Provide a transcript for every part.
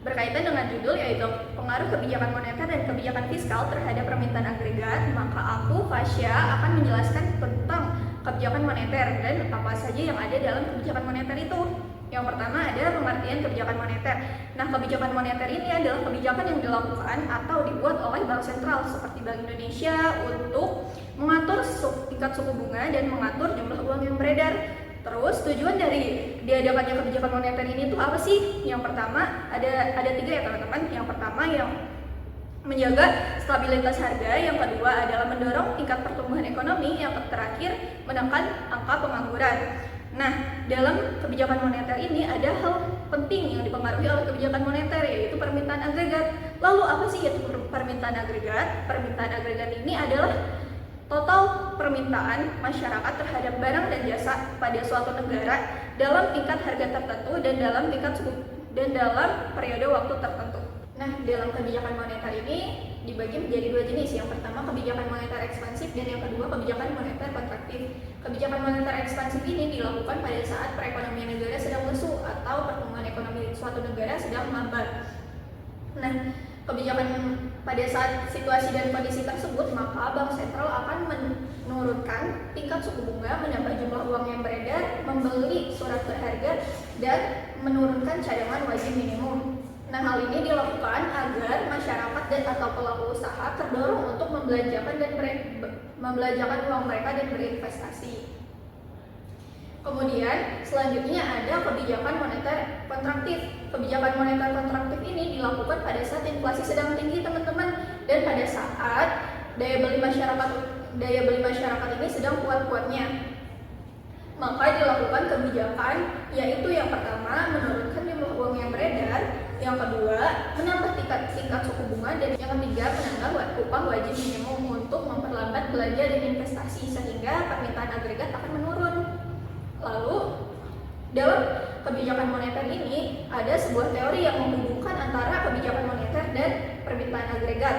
Berkaitan dengan judul yaitu pengaruh kebijakan moneter dan kebijakan fiskal terhadap permintaan agregat, maka aku, Fasya, akan menjelaskan tentang kebijakan moneter dan apa saja yang ada dalam kebijakan moneter itu. Yang pertama ada pengertian kebijakan moneter. Nah, kebijakan moneter ini adalah kebijakan yang dilakukan atau dibuat oleh Bank Sentral seperti Bank Indonesia untuk mengatur tingkat suku bunga dan mengatur jumlah uang yang beredar. Terus tujuan dari diadakannya kebijakan moneter ini tuh apa sih? Yang pertama ada 3 ya teman-teman. Yang pertama yang menjaga stabilitas harga, yang kedua adalah mendorong tingkat pertumbuhan ekonomi, yang terakhir menekan angka pengangguran. Nah, dalam kebijakan moneter ini ada hal penting yang dipengaruhi oleh kebijakan moneter, yaitu permintaan agregat. Lalu apa sih itu permintaan agregat? Permintaan agregat ini adalah total permintaan masyarakat terhadap barang dan jasa pada suatu negara dalam tingkat harga tertentu dan dalam periode waktu tertentu. Nah, dalam kebijakan moneter ini dibagi menjadi 2 jenis. Yang pertama kebijakan moneter ekspansif dan yang kedua kebijakan moneter kontraktif. Kebijakan moneter ekspansif ini dilakukan pada saat perekonomian negara sedang lesu atau pertumbuhan ekonomi suatu negara sedang melambat. Nah, kebijakan pada saat situasi dan kondisi tersebut, maka Bank Sentral akan menurunkan tingkat suku bunga, menambah jumlah uang yang beredar, membeli surat berharga, dan menurunkan cadangan wajib minimum. Nah, hal ini dilakukan agar masyarakat dan atau pelaku usaha terdorong untuk membelanjakan uang mereka dan berinvestasi. Kemudian selanjutnya ada kebijakan moneter kontraktif. Kebijakan moneter kontraktif ini dilakukan pada saat inflasi sedang tinggi teman-teman, dan pada saat daya beli masyarakat ini sedang kuat-kuatnya. Maka dilakukan kebijakan yaitu yang pertama menurunkan jumlah uang yang beredar, yang kedua menambah tingkat suku bunga, dan yang ketiga menambah upah wajib minimum untuk memperlambat belanja dan investasi sehingga permintaan agregat akan menurun. Lalu dalam kebijakan moneter ini ada sebuah teori yang menghubungkan antara kebijakan moneter dan permintaan agregat.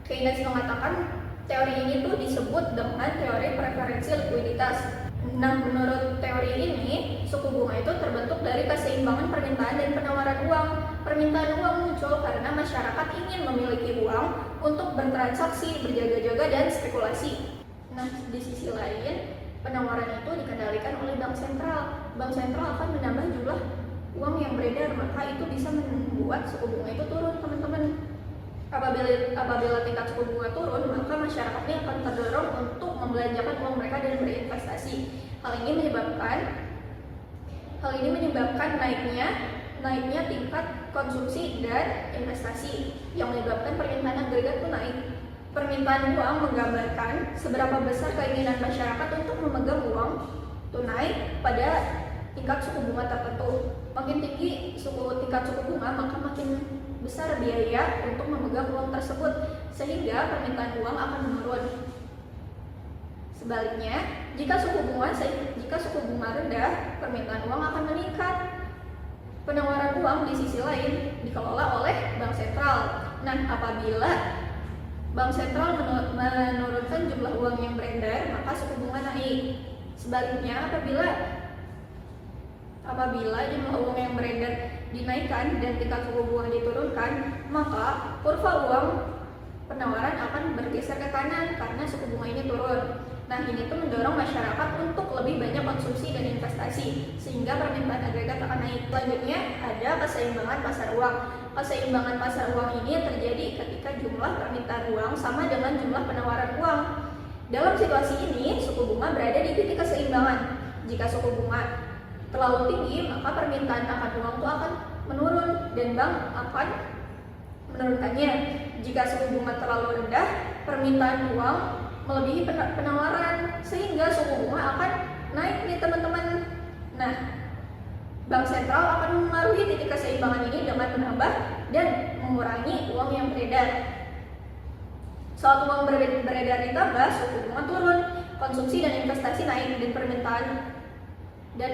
Keynes mengatakan teori ini tuh disebut dengan teori preferensi likuiditas. Nah, menurut teori ini suku bunga itu terbentuk dari keseimbangan permintaan dan penawaran uang. Permintaan uang muncul karena masyarakat ingin memiliki uang untuk bertransaksi, berjaga-jaga, dan spekulasi. Nah, di sisi lain penawaran itu dikendalikan oleh Bank Sentral. Bank Sentral akan menambah jumlah uang yang beredar, maka itu bisa membuat suku bunga itu turun, teman-teman. Apabila tingkat suku bunga turun, maka masyarakatnya akan terdorong untuk membelanjakan uang mereka dan berinvestasi. Hal ini menyebabkan naiknya tingkat konsumsi dan investasi yang menyebabkan permintaan agregat itu naik. Permintaan uang menggambarkan seberapa besar keinginan masyarakat untuk memegang uang tunai pada tingkat suku bunga tertentu. Makin tinggi tingkat suku bunga, maka makin besar biaya untuk memegang uang tersebut, sehingga permintaan uang akan menurun. Sebaliknya, jika suku bunga rendah, permintaan uang akan meningkat. Penawaran uang di sisi lain dikelola oleh Bank Sentral. Nah, apabila Bank Sentral menurunkan jumlah uang yang beredar, maka suku bunga naik. Sebaliknya, apabila jumlah uang yang beredar dinaikkan dan tingkat suku bunga diturunkan, maka kurva uang penawaran akan bergeser ke kanan karena suku bunga ini turun. Nah, ini tuh mendorong masyarakat untuk lebih banyak konsumsi dan investasi sehingga permintaan agregat akan naik. Selanjutnya ada keseimbangan pasar uang. Keseimbangan pasar uang ini terjadi ketika jumlah permintaan uang sama dengan jumlah penawaran uang. Dalam situasi ini, suku bunga berada di titik keseimbangan. Jika suku bunga terlalu tinggi, maka permintaan akan uang itu akan menurun dan bank akan menurunkannya. Jika suku bunga terlalu rendah, permintaan uang melebihi penawaran sehingga suku bunga akan naik nih teman-teman. Nah, Bank Sentral akan mengaruhi titik keseimbangan ini dengan menambah dan mengurangi uang yang beredar. Saat uang beredar ditambah, suku bunga turun, konsumsi dan investasi naik, dan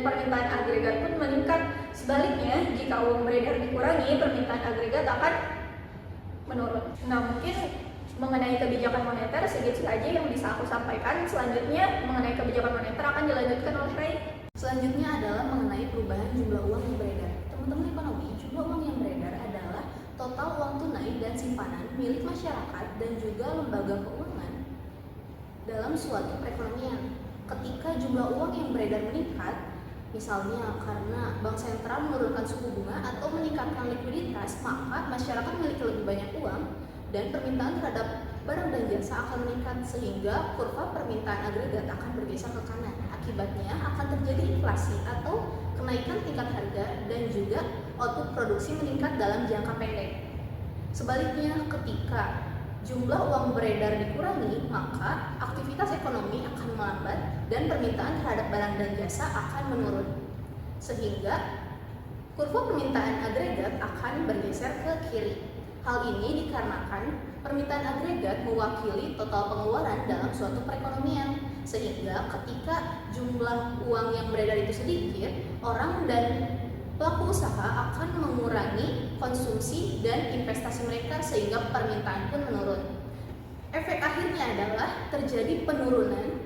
permintaan agregat pun meningkat. Sebaliknya, jika uang beredar dikurangi, permintaan agregat akan menurun. Nah, mungkin mengenai kebijakan moneter segitu saja yang bisa aku sampaikan. Selanjutnya mengenai kebijakan moneter akan dilanjutkan oleh Ray. Selanjutnya adalah mengenai perubahan jumlah uang yang beredar. Teman-teman ekonomi, jumlah uang yang beredar adalah simpanan milik masyarakat dan juga lembaga keuangan dalam suatu perekonomian. Ketika jumlah uang yang beredar meningkat, misalnya karena bank sentral menurunkan suku bunga atau meningkatkan likuiditas, maka masyarakat memiliki lebih banyak uang dan permintaan terhadap barang dan jasa akan meningkat sehingga kurva permintaan agregat akan bergeser ke kanan. Akibatnya akan terjadi inflasi atau kenaikan tingkat harga dan juga output produksi meningkat dalam jangka pendek. Sebaliknya, ketika jumlah uang beredar dikurangi, maka aktivitas ekonomi akan melambat dan permintaan terhadap barang dan jasa akan menurun. Sehingga kurva permintaan agregat akan bergeser ke kiri. Hal ini dikarenakan permintaan agregat mewakili total pengeluaran dalam suatu perekonomian. Sehingga ketika jumlah uang yang beredar itu sedikit, orang dan pelaku usaha akan mengurangi konsumsi dan investasi mereka sehingga permintaan pun menurun. Efek akhirnya adalah terjadi penurunan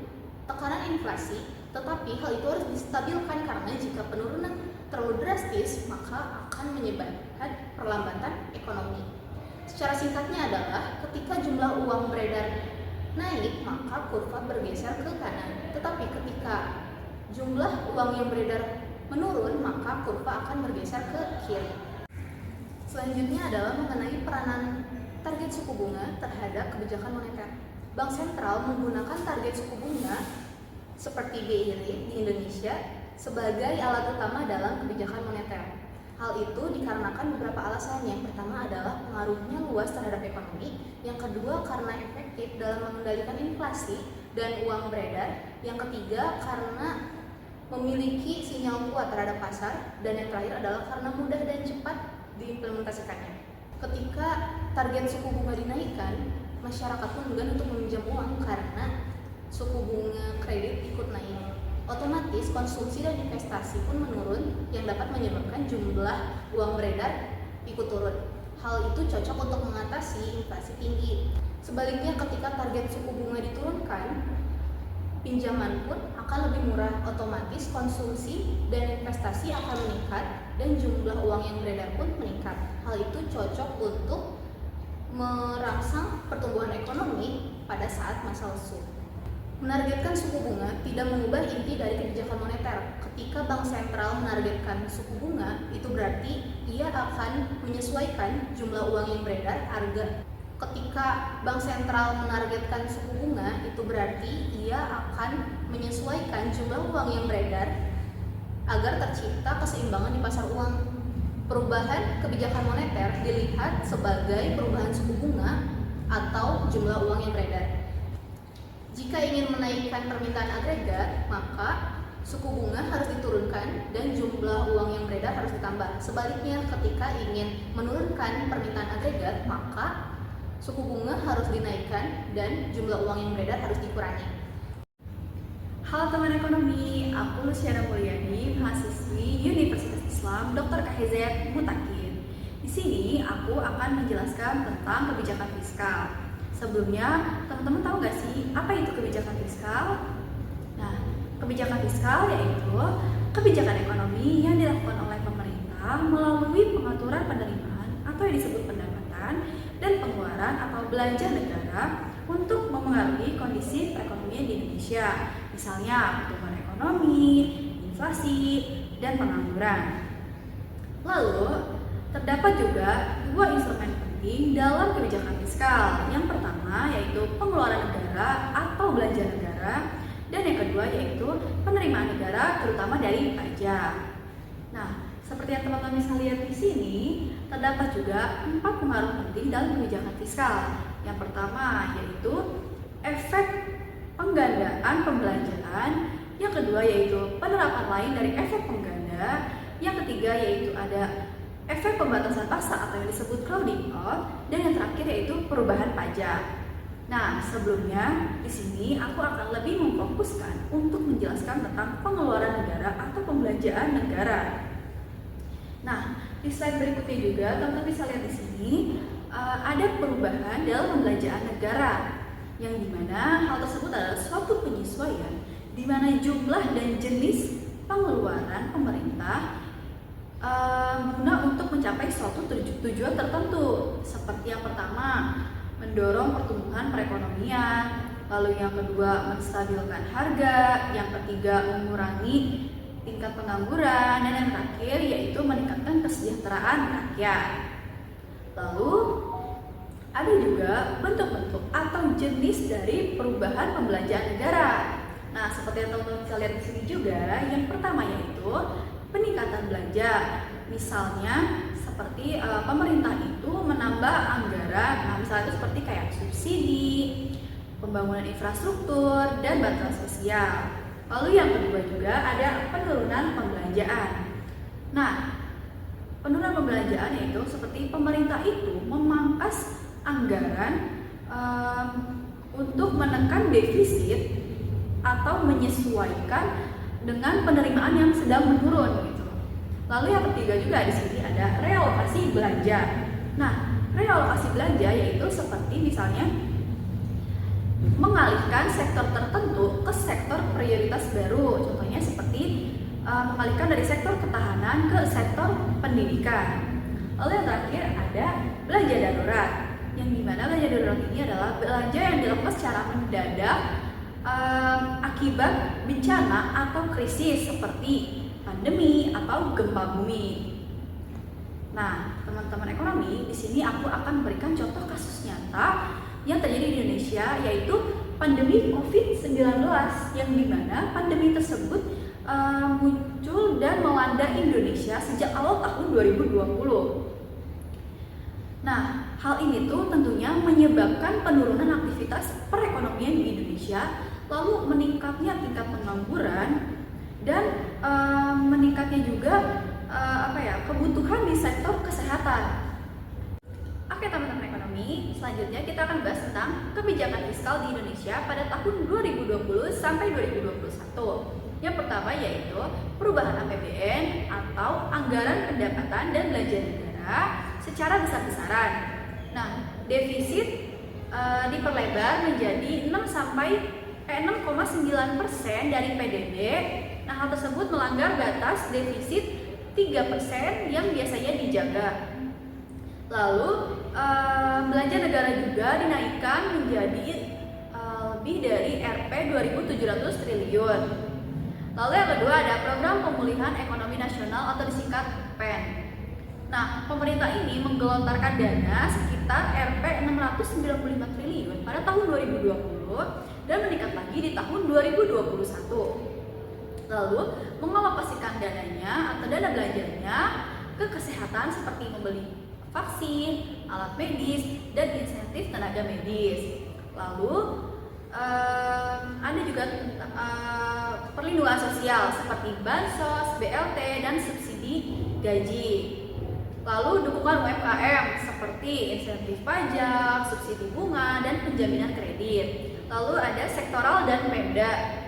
tekanan inflasi, tetapi hal itu harus distabilkan karena jika penurunan terlalu drastis maka akan menyebabkan perlambatan ekonomi. Secara singkatnya adalah ketika jumlah uang beredar naik maka kurva bergeser ke kanan, tetapi ketika jumlah uang yang beredar menurun maka kurva akan bergeser ke kiri. Selanjutnya adalah mengenai peranan target suku bunga terhadap kebijakan moneter. Bank sentral menggunakan target suku bunga seperti BI Rate di Indonesia sebagai alat utama dalam kebijakan moneter. Hal itu dikarenakan beberapa alasan. Yang pertama adalah pengaruhnya luas terhadap ekonomi, yang kedua karena efektif dalam mengendalikan inflasi dan uang beredar, yang ketiga karena memiliki sinyal kuat terhadap pasar, dan yang terakhir adalah karena mudah dan cepat diimplementasikannya. Ketika target suku bunga dinaikkan, masyarakat pun enggan untuk meminjam uang karena suku bunga kredit ikut naik. Otomatis konsumsi dan investasi pun menurun yang dapat menyebabkan jumlah uang beredar ikut turun. Hal itu cocok untuk mengatasi inflasi tinggi. Sebaliknya, ketika target suku bunga diturunkan, pinjaman pun akan lebih murah, otomatis konsumsi dan investasi akan meningkat dan jumlah uang yang beredar pun meningkat. Hal itu cocok untuk merangsang pertumbuhan ekonomi pada saat masa lesu. Menargetkan suku bunga tidak mengubah inti dari kebijakan moneter. Ketika bank sentral menargetkan suku bunga, itu berarti ia akan menyesuaikan jumlah uang yang beredar harga. Ketika bank sentral menargetkan suku bunga, itu berarti ia akan menyesuaikan jumlah uang yang beredar agar tercipta keseimbangan di pasar uang. Perubahan kebijakan moneter dilihat sebagai perubahan suku bunga atau jumlah uang yang beredar. Jika ingin menaikkan permintaan agregat, maka suku bunga harus diturunkan dan jumlah uang yang beredar harus ditambah. Sebaliknya, ketika ingin menurunkan permintaan agregat, maka suku bunga harus dinaikkan dan jumlah uang yang beredar harus dikurangi. Halo teman ekonomi, aku Luciana Mulyani, mahasiswi Universitas Islam Dr. KHZ Mutakin. Di sini aku akan menjelaskan tentang kebijakan fiskal. Sebelumnya, teman-teman tahu nggak sih apa itu kebijakan fiskal? Nah, kebijakan fiskal yaitu kebijakan ekonomi yang dilakukan oleh pemerintah melalui pengaturan penerimaan atau yang disebut pendapatan dan pengeluaran atau belanja negara untuk memengaruhi kondisi perekonomian di Indonesia, misalnya pertumbuhan ekonomi, inflasi, dan pengangguran. Lalu, terdapat juga dua instrumen penting dalam kebijakan fiskal. Yang pertama yaitu pengeluaran negara atau belanja negara, dan yang kedua yaitu penerimaan negara terutama dari pajak. Nah, seperti yang teman-teman bisa lihat di sini, terdapat juga 4 pengaruh penting dalam kebijakan fiskal. Yang pertama yaitu efek penggandaan pembelanjaan, yang kedua yaitu penerapan lain dari efek pengganda, yang ketiga yaitu ada efek pembatasan paksa atau yang disebut crowding out, dan yang terakhir yaitu perubahan pajak. Nah, sebelumnya di sini aku akan lebih memfokuskan untuk menjelaskan tentang pengeluaran negara atau pembelanjaan negara. Nah, di slide berikutnya juga teman-teman bisa lihat di sini ada perubahan dalam pembelanjaan negara, yang dimana hal tersebut adalah suatu penyesuaian di mana jumlah dan jenis pengeluaran pemerintah guna untuk mencapai suatu tujuan tertentu. Seperti yang pertama, mendorong pertumbuhan perekonomian, lalu yang kedua menstabilkan harga, yang ketiga mengurangi tingkat pengangguran, dan yang terakhir yaitu meningkatkan kesejahteraan rakyat. Lalu ada juga bentuk-bentuk atau jenis dari perubahan pembelanjaan negara. Nah, seperti yang teman-teman bisa lihat di sini juga, yang pertama yaitu peningkatan belanja. Misalnya seperti pemerintah itu menambah anggaran, misalnya itu seperti kayak subsidi, pembangunan infrastruktur, dan bantuan sosial. Lalu yang kedua juga ada penurunan pembelanjaan. Nah, penurunan pembelanjaan yaitu seperti pemerintah itu memangkas anggaran untuk menekan defisit atau menyesuaikan dengan penerimaan yang sedang menurun gitu. Lalu yang ketiga juga di sini ada realokasi belanja. Nah, realokasi belanja yaitu seperti misalnya mengalihkan sektor tertentu ke sektor prioritas baru. Contohnya seperti mengalihkan dari sektor ketahanan ke sektor pendidikan. Lalu yang terakhir ada belanja darurat, yang dimana belanja darurat ini adalah belanja yang dilakukan secara mendadak akibat bencana atau krisis seperti pandemi atau gempa bumi. Nah, teman-teman ekonomi, di sini aku akan memberikan contoh kasus nyata yang terjadi di Indonesia, yaitu pandemi COVID-19, yang dimana pandemi tersebut muncul dan melanda Indonesia sejak awal tahun 2020. Nah, hal ini tuh tentunya menyebabkan penurunan aktivitas perekonomian di Indonesia, lalu meningkatnya tingkat pengangguran, dan meningkatnya juga kebutuhan di sektor kesehatan. Oke teman-teman ekonomi, selanjutnya kita akan bahas tentang kebijakan fiskal di Indonesia pada tahun 2020 sampai 2021. Yang pertama yaitu perubahan APBN atau anggaran pendapatan dan belanja negara secara besar-besaran. Nah, defisit diperlebar menjadi 6,9% dari PDB. Nah, hal tersebut melanggar batas defisit 3% yang biasanya dijaga. Lalu belanja negara juga dinaikkan menjadi lebih dari Rp 2.700 triliun. Lalu yang kedua ada program pemulihan ekonomi nasional atau disingkat PEN. Nah, pemerintah ini menggelontarkan dana sekitar Rp 695 triliun pada tahun 2020 dan meningkat lagi di tahun 2021. Lalu mengalokasikan dananya atau dana belanjanya ke kesehatan seperti membeli vaksin, alat medis, dan insentif tenaga medis. Lalu ada juga perlindungan sosial seperti bansos, BLT, dan subsidi gaji. Lalu dukungan UMKM seperti insentif pajak, subsidi bunga, dan penjaminan kredit. Lalu ada sektoral dan Pemda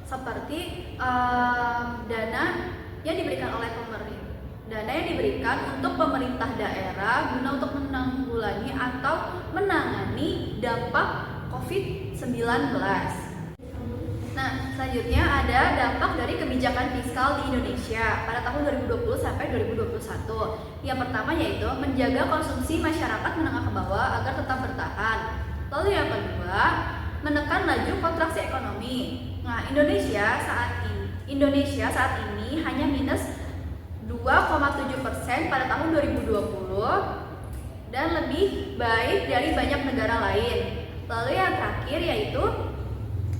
seperti dana yang diberikan oleh pemerintah. Dana yang diberikan untuk pemerintah daerah guna untuk menanggulangi atau menangani dampak COVID-19. Nah, selanjutnya ada dampak dari kebijakan fiskal di Indonesia pada tahun 2020 sampai 2021. Yang pertama yaitu menjaga konsumsi masyarakat menengah ke bawah agar tetap bertahan. Lalu yang kedua, menekan laju kontraksi ekonomi. Nah, Indonesia saat ini hanya minus 2,7% pada tahun 2020 dan lebih baik dari banyak negara lain. Lalu yang terakhir yaitu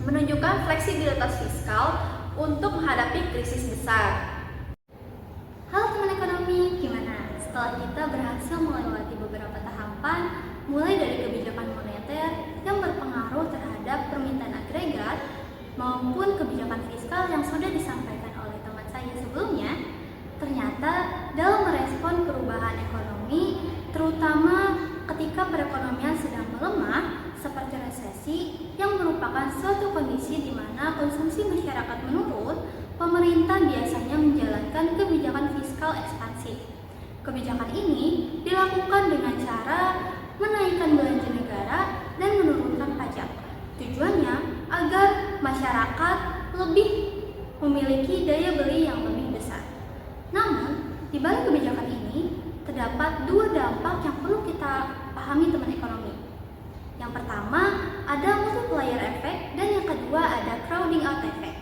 menunjukkan fleksibilitas fiskal untuk menghadapi krisis besar. Halo teman ekonomi, gimana? Setelah kita berhasil melewati beberapa tahapan, mulai dari kebijakan moneter yang berpengaruh terhadap permintaan agregat maupun kebijakan fiskal yang sudah disampaikan oleh teman saya sebelumnya, ternyata dalam merespon perubahan ekonomi, terutama ketika perekonomian sedang melemah, seperti resesi yang merupakan suatu kondisi di mana konsumsi masyarakat menurun, pemerintah biasanya menjalankan kebijakan fiskal ekspansif. Kebijakan ini dilakukan dengan cara menaikkan belanja negara dan menurunkan pajak. Tujuannya agar masyarakat lebih memiliki daya beli yang lebih besar. Namun, di balik kebijakan ini terdapat dua dampak yang perlu kita pahami teman ekonomi. Yang pertama ada multiplier effect dan yang kedua ada crowding out effect.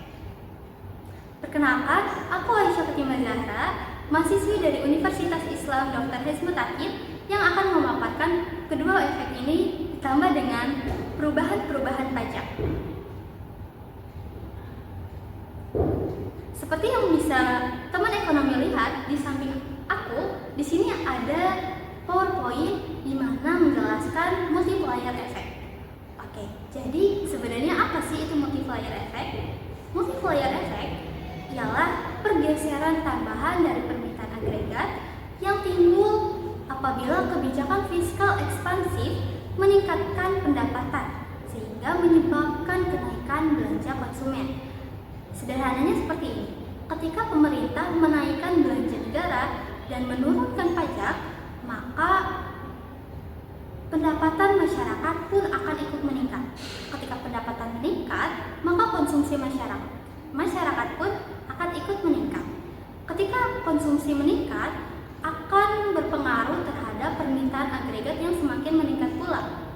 Perkenalkan, aku Aisyah Fatimah Zahra, mahasiswi dari Universitas Islam Dr. Hizmet Akid yang akan memaparkan kedua efek ini ditambah dengan perubahan-perubahan pajak. Seperti yang bisa teman ekonomi lihat di samping aku, di sini ada PowerPoint di mana menjelaskan multiplier effect. Oke, jadi sebenarnya apa sih itu multiplier effect? Multiplier effect ialah pergeseran tambahan dari permintaan agregat yang timbul apabila kebijakan fiskal ekspansif meningkatkan pendapatan sehingga menyebabkan kenaikan belanja konsumen. Sederhananya seperti ini, ketika pemerintah menaikkan belanja negara dan menurunkan pajak, maka pendapatan masyarakat pun akan ikut meningkat. Ketika pendapatan meningkat, maka konsumsi masyarakat pun akan ikut meningkat. Ketika konsumsi meningkat, akan berpengaruh terhadap permintaan agregat yang semakin meningkat pula.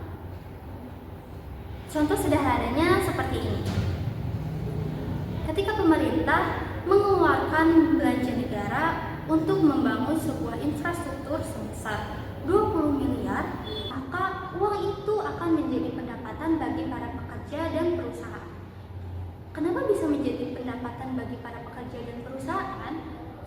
Contoh sederhananya seperti ini. Ketika pemerintah mengeluarkan belanja negara untuk membangun sebuah infrastruktur sebesar 20 miliar, maka uang itu akan menjadi pendapatan bagi para pekerja dan perusahaan. Kenapa bisa menjadi pendapatan bagi para pekerja dan perusahaan?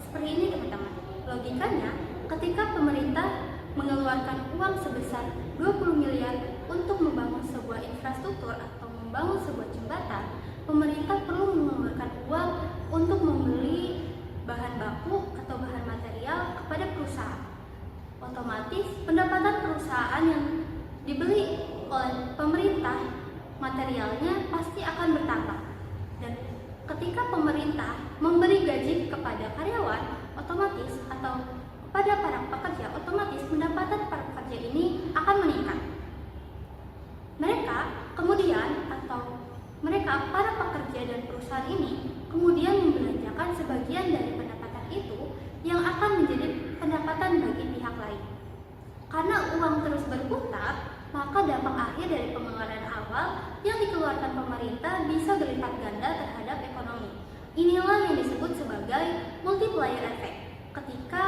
Seperti ini teman-teman. Logikanya, ketika pemerintah mengeluarkan uang sebesar 20 miliar untuk membangun sebuah infrastruktur atau membangun sebuah jembatan, pemerintah perlu mengeluarkan uang untuk membeli bahan baku atau bahan material kepada perusahaan. Otomatis pendapatan perusahaan yang dibeli oleh pemerintah materialnya pasti akan bertambah. Dan ketika pemerintah memberi gaji kepada karyawan, otomatis atau pada para pekerja, otomatis pendapatan para pekerja ini akan meningkat. Mereka para pekerja dan perusahaan ini kemudian membelanjakan sebagian dari pendapatan itu yang akan menjadi pendapatan bagi pihak lain. Karena uang terus berputar, maka dampak akhir dari pengeluaran awal yang dikeluarkan pemerintah bisa berlipat ganda terhadap ekonomi. Inilah yang disebut sebagai multiplier effect. Ketika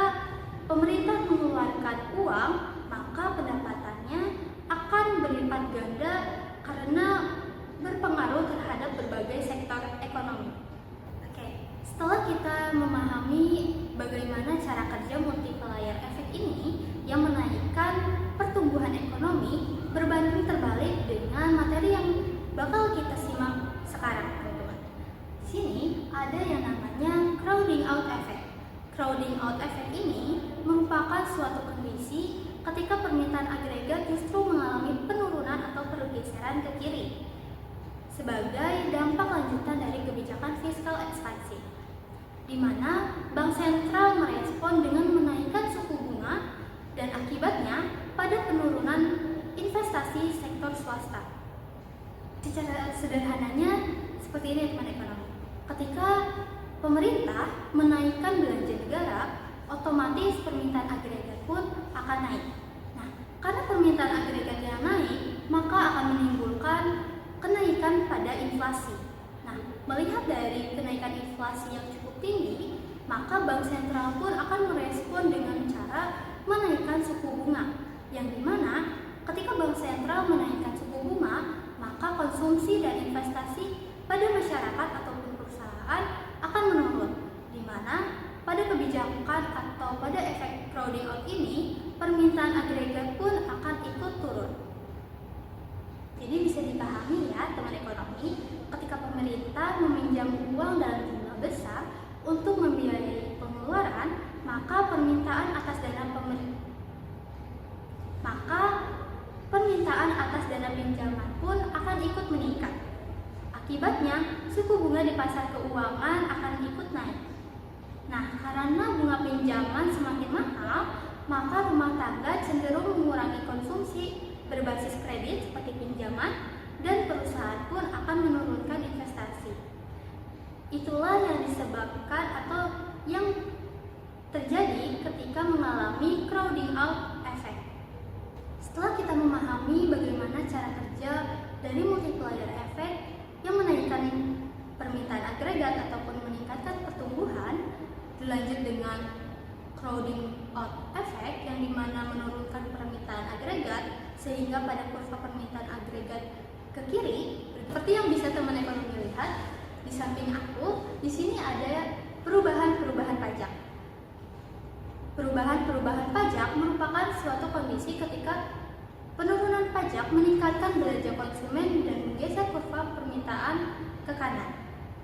pemerintah mengeluarkan uang, maka pendapatannya akan berlipat ganda karena berpengaruh terhadap berbagai sektor ekonomi. Oke, setelah kita memahami bagaimana cara kerja multiplier effect ini yang menaikkan pertumbuhan ekonomi berbanding terbalik dengan materi yang bakal kita simak sekarang, teman-teman. Di sini ada yang namanya crowding out effect. Crowding out effect ini merupakan suatu kondisi ketika permintaan agregat justru mengalami penurunan atau pergeseran ke kiri sebagai dampak lanjutan dari kebijakan fiskal ekspansif, di mana Bank Sentral merespon dengan menaikkan suku bunga dan akibatnya pada penurunan investasi sektor swasta. Secara sederhananya seperti ini teman ekonomi. Ketika pemerintah menaikkan belanja negara, otomatis permintaan agregat pun akan naik. Nah, karena permintaan agregat yang naik, maka akan menimbulkan kenaikan pada inflasi. Nah, melihat dari kenaikan inflasi yang cukup tinggi, maka Bank Sentral pun akan merespon dengan cara menaikkan suku bunga, yang dimana ketika Bank Sentral menaikkan suku bunga, maka konsumsi dan investasi pada masyarakat ataupun perusahaan akan menurun, di mana pada kebijakan atau pada efek crowding out ini, permintaan agregat pun akan ikut turun. Jadi bisa dipahami ya teman ekonomi, ketika pemerintah meminjam uang dalam jumlah besar untuk membiayai pengeluaran, maka permintaan atas dana pinjaman pun akan ikut meningkat. Akibatnya, suku bunga di pasar keuangan akan ikut naik. Nah, karena bunga pinjaman semakin mahal, maka rumah tangga cenderung mengurangi konsumsi berbasis kredit seperti pinjaman, dan perusahaan pun akan menurunkan investasi. Itulah yang disebabkan atau yang terjadi ketika mengalami crowding out effect. Setelah kita memahami bagaimana cara kerja dari multiplier effect yang menaikkan permintaan agregat ataupun meningkatkan pertumbuhan, dilanjut dengan crowding out effect yang dimana menurunkan permintaan agregat sehingga pada kurva permintaan agregat ke kiri, seperti yang bisa teman ekonomi lihat di samping aku, di sini ada perubahan pajak. Perubahan pajak merupakan suatu kondisi ketika penurunan pajak meningkatkan belanja konsumen dan menggeser kurva permintaan ke kanan.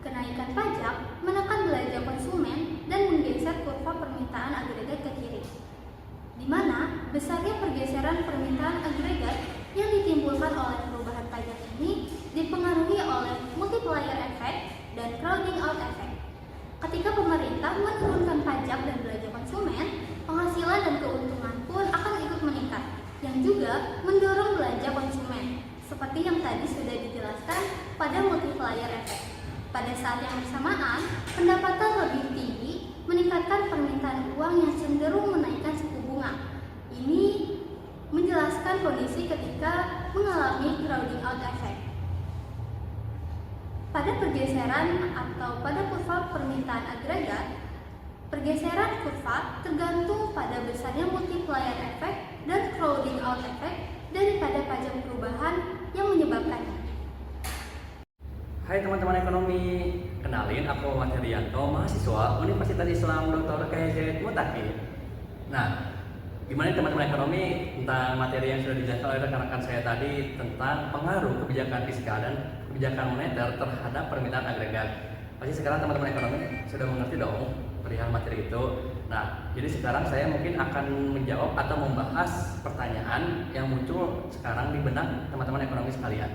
Kenaikan pajak menekan belanja konsumen dan menggeser kurva permintaan agregat ke kiri, di mana besarnya pergeseran permintaan agregat yang ditimbulkan oleh perubahan pajak ini dipengaruhi oleh multiplier effect dan crowding out effect. Ketika pemerintah menurunkan pajak dan belanja konsumen, penghasilan dan keuntungan pun akan ikut meningkat, yang juga mendorong belanja konsumen, seperti yang tadi sudah dijelaskan pada multiplier effect. Pada saat yang bersamaan, pendapatan lebih tinggi meningkatkan permintaan uang yang cenderung menaikkan suku bunga. Ini menjelaskan kondisi ketika mengalami crowding out effect. Pada pergeseran atau pada kurva permintaan agregat, pergeseran kurva tergantung pada besarnya multiplier effect dan crowding out effect daripada pajak perubahan yang menyebabkannya. Hai teman-teman ekonomi, kenalin aku Mas Herianto, mahasiswa Universitas Islam Dr. KJ Mutakin. Nah, gimana teman-teman ekonomi tentang materi yang sudah dijelaskan oleh rekan-rekan saya tadi tentang pengaruh kebijakan fiskal dan kebijakan moneter terhadap permintaan agregat. Pasti sekarang teman-teman ekonomi sudah mengerti dong perihal materi itu. Nah, jadi sekarang saya mungkin akan menjawab atau membahas pertanyaan yang muncul sekarang di benak teman-teman ekonomi sekalian.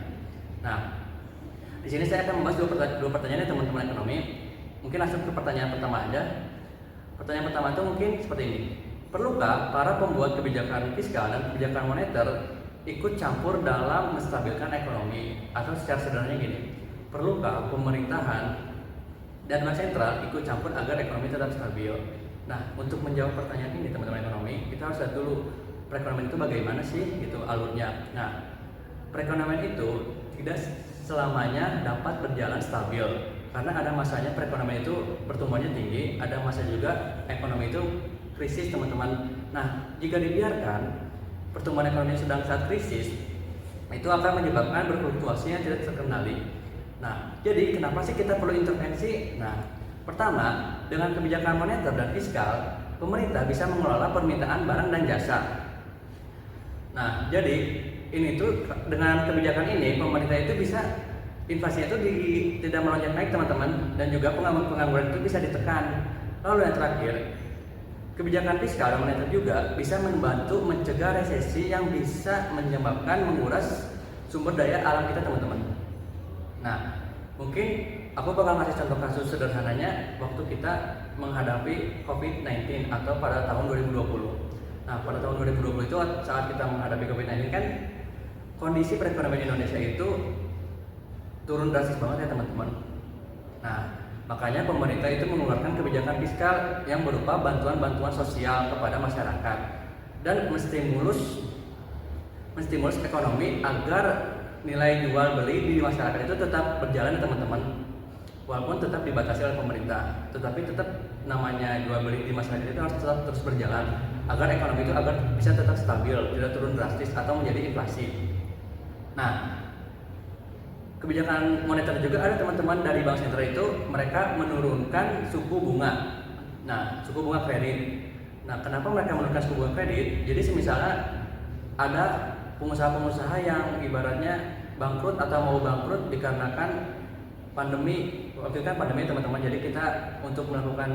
Nah, di sini saya akan membahas dua pertanyaan ya teman-teman ekonomi. Mungkin langsung ke pertanyaan pertama aja. Pertanyaan pertama itu mungkin seperti ini. Perlukah para pembuat kebijakan fiskal dan kebijakan moneter ikut campur dalam menstabilkan ekonomi? Atau secara sederhananya gini, perlukah pemerintahan dan bank sentral ikut campur agar ekonomi tetap stabil? Nah, untuk menjawab pertanyaan ini teman-teman ekonomi, kita harus lihat dulu perekonomian itu bagaimana sih gitu alurnya. Nah, perekonomian itu tidak selamanya dapat berjalan stabil karena ada masanya perekonomian itu pertumbuhannya tinggi, ada masa juga ekonomi itu krisis teman-teman. Nah, jika dibiarkan pertumbuhan ekonomi sedang saat krisis, itu akan menyebabkan berfluktuasi yang tidak terkendali. Nah, jadi kenapa sih kita perlu intervensi? Nah, pertama, dengan kebijakan moneter dan fiskal, pemerintah bisa mengelola permintaan barang dan jasa. Nah, jadi ini tuh dengan kebijakan ini pemerintah itu bisa inflasinya itu tidak melonjak naik teman-teman, dan juga pengangguran itu bisa ditekan. Lalu yang terakhir, kebijakan fiskal dan moneter juga bisa membantu mencegah resesi yang bisa menyebabkan menguras sumber daya alam kita teman-teman. Nah, mungkin aku bakal ngasih contoh kasus sederhananya waktu kita menghadapi COVID-19 atau pada tahun 2020. Nah, pada tahun 2020 itu saat kita menghadapi COVID-19 kan kondisi perekonomian Indonesia itu turun drastis banget ya teman-teman. Nah, makanya pemerintah itu mengeluarkan kebijakan fiskal yang berupa bantuan-bantuan sosial kepada masyarakat dan menstimulus ekonomi agar nilai jual beli di masyarakat itu tetap berjalan teman-teman, walaupun tetap dibatasi oleh pemerintah, tetapi tetap namanya jual beli di masyarakat itu harus tetap terus berjalan agar ekonomi itu bisa tetap stabil, tidak turun drastis atau menjadi inflasi. Nah, kebijakan moneter juga ada teman-teman dari bank sentral itu mereka menurunkan suku bunga. Nah, suku bunga kredit. Nah, kenapa mereka menurunkan suku bunga kredit? Jadi misalnya ada pengusaha-pengusaha yang ibaratnya bangkrut atau mau bangkrut dikarenakan pandemi. Waktu itu kan pandemi teman-teman, jadi kita untuk melakukan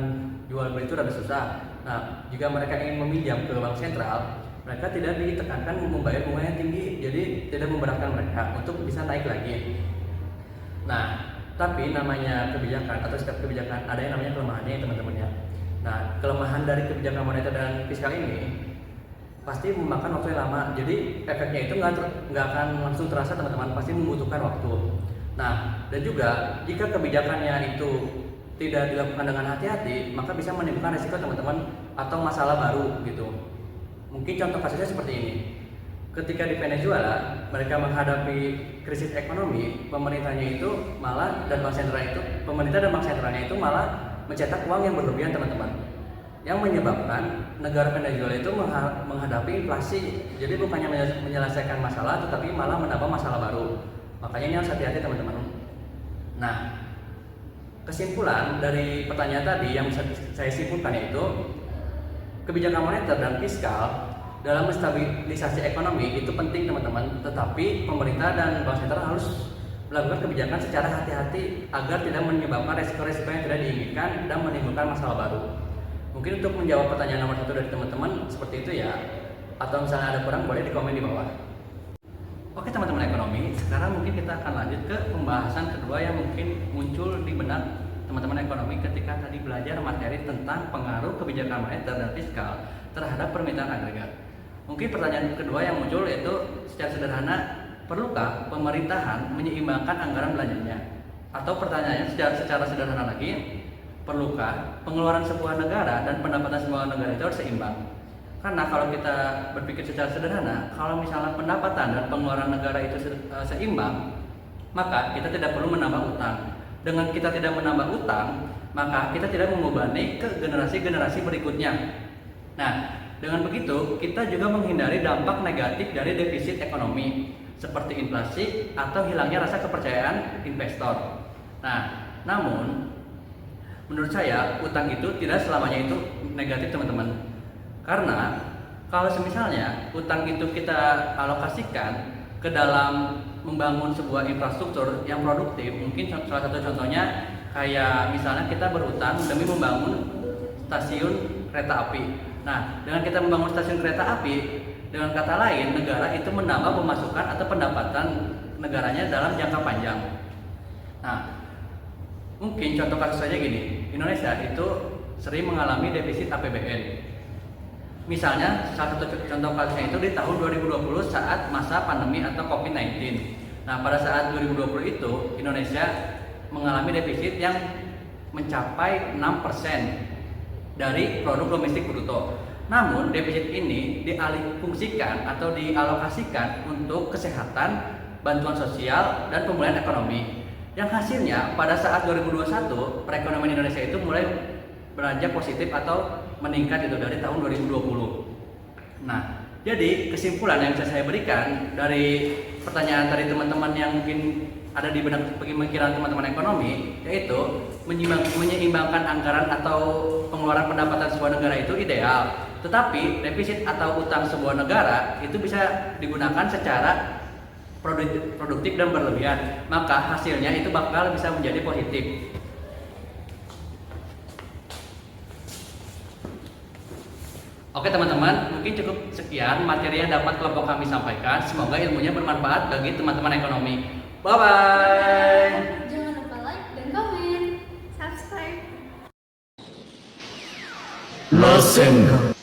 jual beli itu rada susah. Nah, jika mereka ingin meminjam ke bank sentral, mereka tidak ditekankan membayar bunga yang tinggi, jadi tidak memberatkan mereka untuk bisa naik lagi. Nah, tapi namanya kebijakan atau sikap kebijakan ada yang namanya kelemahannya teman-teman ya. Nah, kelemahan dari kebijakan moneter dan fiskal ini pasti memakan waktu yang lama, jadi efeknya itu nggak akan langsung terasa teman-teman, pasti membutuhkan waktu. Nah, dan juga jika kebijakannya itu tidak dilakukan dengan hati-hati, maka bisa menimbulkan resiko teman-teman atau masalah baru gitu. Mungkin contoh kasusnya seperti ini. Ketika di Venezuela mereka menghadapi krisis ekonomi, pemerintahnya itu malah dan bank sentral itu, pemerintah dan bank sentralnya itu malah mencetak uang yang berlebihan teman-teman, yang menyebabkan negara Venezuela itu menghadapi inflasi. Jadi bukannya menyelesaikan masalah, tetapi malah menambah masalah baru. Makanya ini harus hati-hati teman-teman. Nah, kesimpulan dari pertanyaan tadi yang bisa saya simpulkan yaitu kebijakan moneter dan fiskal dalam menstabilisasi ekonomi itu penting teman-teman, tetapi pemerintah dan bank sentral harus melakukan kebijakan secara hati-hati agar tidak menyebabkan resiko-resiko yang tidak diinginkan dan menimbulkan masalah baru. Mungkin untuk menjawab pertanyaan nomor 1 dari teman-teman seperti itu ya, atau misalnya ada kurang boleh di komen di bawah. Oke teman-teman ekonomi, sekarang mungkin kita akan lanjut ke pembahasan kedua yang mungkin muncul di benak teman-teman ekonomi ketika tadi belajar materi tentang pengaruh kebijakan moneter dan fiskal terhadap permintaan agregat. Mungkin pertanyaan kedua yang muncul yaitu secara sederhana, perlukah pemerintahan menyeimbangkan anggaran belanjanya? Atau pertanyaannya secara sederhana lagi, perlukah pengeluaran sebuah negara dan pendapatan sebuah negara itu harus seimbang? Karena kalau kita berpikir secara sederhana, kalau misalnya pendapatan dan pengeluaran negara itu seimbang, maka kita tidak perlu menambah utang. Dengan kita tidak menambah utang, maka kita tidak membebani ke generasi-generasi berikutnya. Nah, dengan begitu kita juga menghindari dampak negatif dari defisit ekonomi seperti inflasi atau hilangnya rasa kepercayaan investor. Nah, namun menurut saya utang itu tidak selamanya itu negatif teman-teman. Karena kalau misalnya utang itu kita alokasikan ke dalam membangun sebuah infrastruktur yang produktif, mungkin salah satu contohnya kayak misalnya kita berutang demi membangun stasiun kereta api. Nah, dengan kita membangun stasiun kereta api, dengan kata lain negara itu menambah pemasukan atau pendapatan negaranya dalam jangka panjang. Nah, mungkin contoh kasus saja gini, Indonesia itu sering mengalami defisit APBN. Misalnya salah satu contoh kasusnya itu di tahun 2020 saat masa pandemi atau COVID-19. Nah, pada saat 2020 itu Indonesia mengalami defisit yang mencapai 6% dari produk domestik bruto. Namun defisit ini dialihfungsikan atau dialokasikan untuk kesehatan, bantuan sosial, dan pemulihan ekonomi. Yang hasilnya pada saat 2021 perekonomian Indonesia itu mulai beranjak positif atau meningkat itu dari tahun 2020. Nah, jadi kesimpulan yang bisa saya berikan dari pertanyaan tadi teman-teman yang mungkin ada di benak pemikiran teman-teman ekonomi, yaitu menyeimbangkan anggaran atau pengeluaran pendapatan sebuah negara itu ideal. Tetapi defisit atau utang sebuah negara itu bisa digunakan secara produktif dan berlebihan, maka hasilnya itu bakal bisa menjadi positif. Oke teman-teman, mungkin cukup sekian materi yang dapat kelompok kami sampaikan. Semoga ilmunya bermanfaat bagi teman-teman ekonomi. Bye-bye. Jangan lupa like dan komen. Subscribe. Listen.